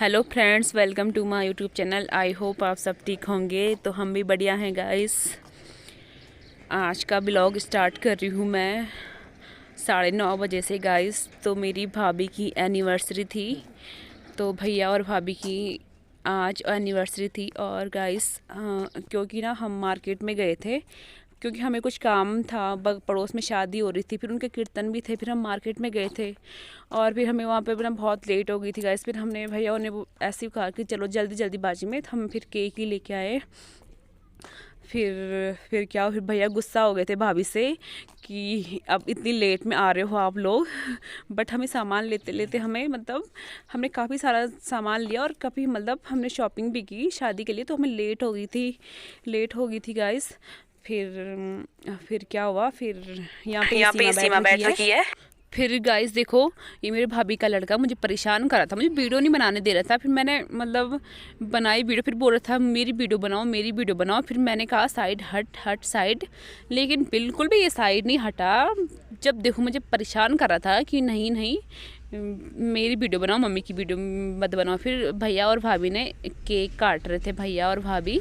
Hello friends, welcome to my YouTube channel. I hope आप सब ठीक होंगे। तो हम भी बढ़िया हैं गाइस। आज का ब्लॉग स्टार्ट कर रही हूँ मैं 9:30 बजे से गाइस। तो मेरी भाभी की एनिवर्सरी थी, तो भैया और भाभी की आज एनिवर्सरी थी। और गाइस क्योंकि ना हम मार्केट में गए थे, क्योंकि हमें कुछ काम था, पड़ोस में शादी हो रही थी, फिर उनके कीर्तन भी थे, फिर हम मार्केट में गए थे और फिर हमें वहाँ पे ना बहुत लेट हो गई थी गाइस। फिर हमने भैया ने वो ऐसे ही कहा कि चलो जल्दी जल्दी बाजी में, तो हम फिर केक ही लेके आए। फिर क्या, फिर भैया गुस्सा हो गए थे भाभी से कि अब इतनी लेट में आ रहे हो आप लोग। बट हमें सामान लेते लेते हमें हमने काफ़ी सारा सामान लिया और काफ़ी हमने शॉपिंग भी की शादी के लिए, तो हमें लेट हो गई थी गाइस। फिर क्या हुआ, फिर यहाँ पे सीमा बैठ रखी है। फिर गाइस देखो, ये मेरे भाभी का लड़का मुझे परेशान कर रहा था, मुझे वीडियो नहीं बनाने दे रहा था। फिर मैंने बनाई वीडियो, फिर बोल रहा था मेरी वीडियो बनाओ मेरी वीडियो बनाओ। फिर मैंने कहा साइड हट साइड, लेकिन बिल्कुल भी ये साइड नहीं हटा। जब देखो मुझे परेशान कर रहा था कि नहीं नहीं मेरी वीडियो बनाओ, मम्मी की वीडियो मत बनाओ। फिर भैया और भाभी ने केक काट रहे थे, भैया और भाभी।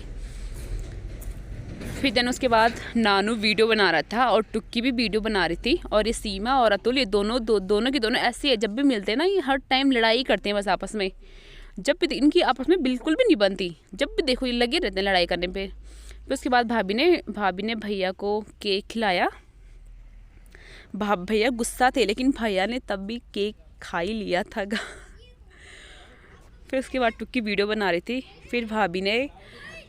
फिर देन उसके बाद नानू वीडियो बना रहा था और टुक्की भी वीडियो बना रही थी। और ये सीमा और अतुल, ये दोनों के दोनों ऐसे है, जब भी मिलते हैं ना ये हर टाइम लड़ाई करते हैं बस आपस में। जब भी इनकी आपस में बिल्कुल भी नहीं बनती, जब भी देखो ये लगे रहते हैं लड़ाई करने पे। फिर उसके बाद भाभी ने भैया को केक खिलाया। भैया गुस्सा थे, लेकिन भैया ने तब भी केक खा ही लिया था। फिर उसके बाद टुक्की वीडियो बना रही थी। फिर भाभी ने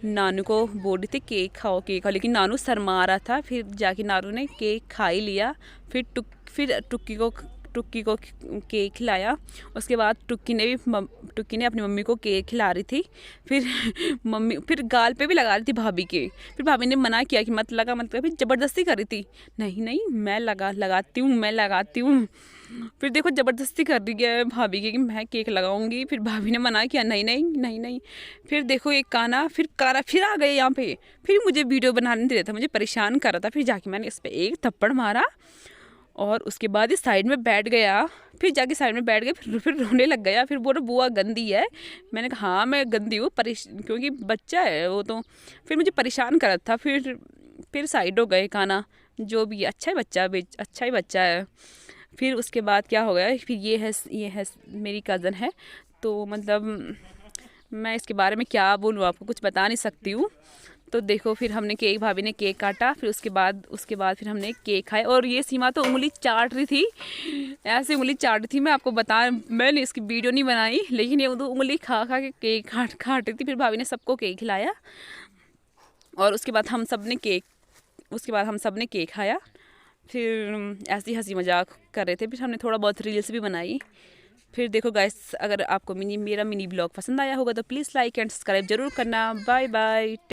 नानू को बोल रही थी केक खाओ, लेकिन नानू शर्मा रहा था। फिर जाके नानू ने केक खा ही लिया। फिर टुक्की को केक खिलाया। उसके बाद टुक्की ने अपनी मम्मी को केक खिला रही थी। फिर गाल पे भी लगा रही थी भाभी के। फिर भाभी ने मना किया कि मत लगा। फिर ज़बरदस्ती कर रही थी, नहीं नहीं मैं लगाती हूँ। फिर देखो ज़बरदस्ती कर रही है भाभी की कि मैं केक लगाऊंगी। फिर भाभी ने मना किया, नहीं नहीं नहीं नहीं। फिर देखो एक काना फिर आ गए यहाँ पे। फिर मुझे वीडियो बनाने दे रहा था, मुझे परेशान कर रहा था। फिर जाके मैंने इस पर एक थप्पड़ मारा और उसके बाद इस साइड में बैठ गया। फिर जाके साइड में बैठ गए, फिर रोने लग गया। फिर बोला बुआ गंदी है। मैंने कहा हाँ मैं गंदी हूँ, क्योंकि बच्चा है वो तो। फिर मुझे परेशान कर रहा था। फिर साइड हो गए काना, जो भी अच्छा ही बच्चा है। फिर उसके बाद क्या हो गया, फिर ये है मेरी कज़न है। तो मैं इसके बारे में क्या बोलूँ, आपको कुछ बता नहीं सकती हूँ। तो देखो फिर भाभी ने केक काटा। फिर उसके बाद फिर हमने केक खाया। और ये सीमा तो उंगली चाट रही थी, ऐसे उंगली चाट रही थी। मैंने इसकी वीडियो नहीं बनाई, लेकिन ये तो उंगली खा के केक काट रही थी। फिर भाभी ने सबको केक खिलाया और उसके बाद हम सब ने केक खाया। फिर ऐसी हंसी मजाक कर रहे थे। फिर हमने थोड़ा बहुत रील्स भी बनाई। फिर देखो गाइस, अगर आपको मेरा मिनी ब्लॉग पसंद आया होगा तो प्लीज़ लाइक एंड सब्सक्राइब जरूर करना। Bye bye.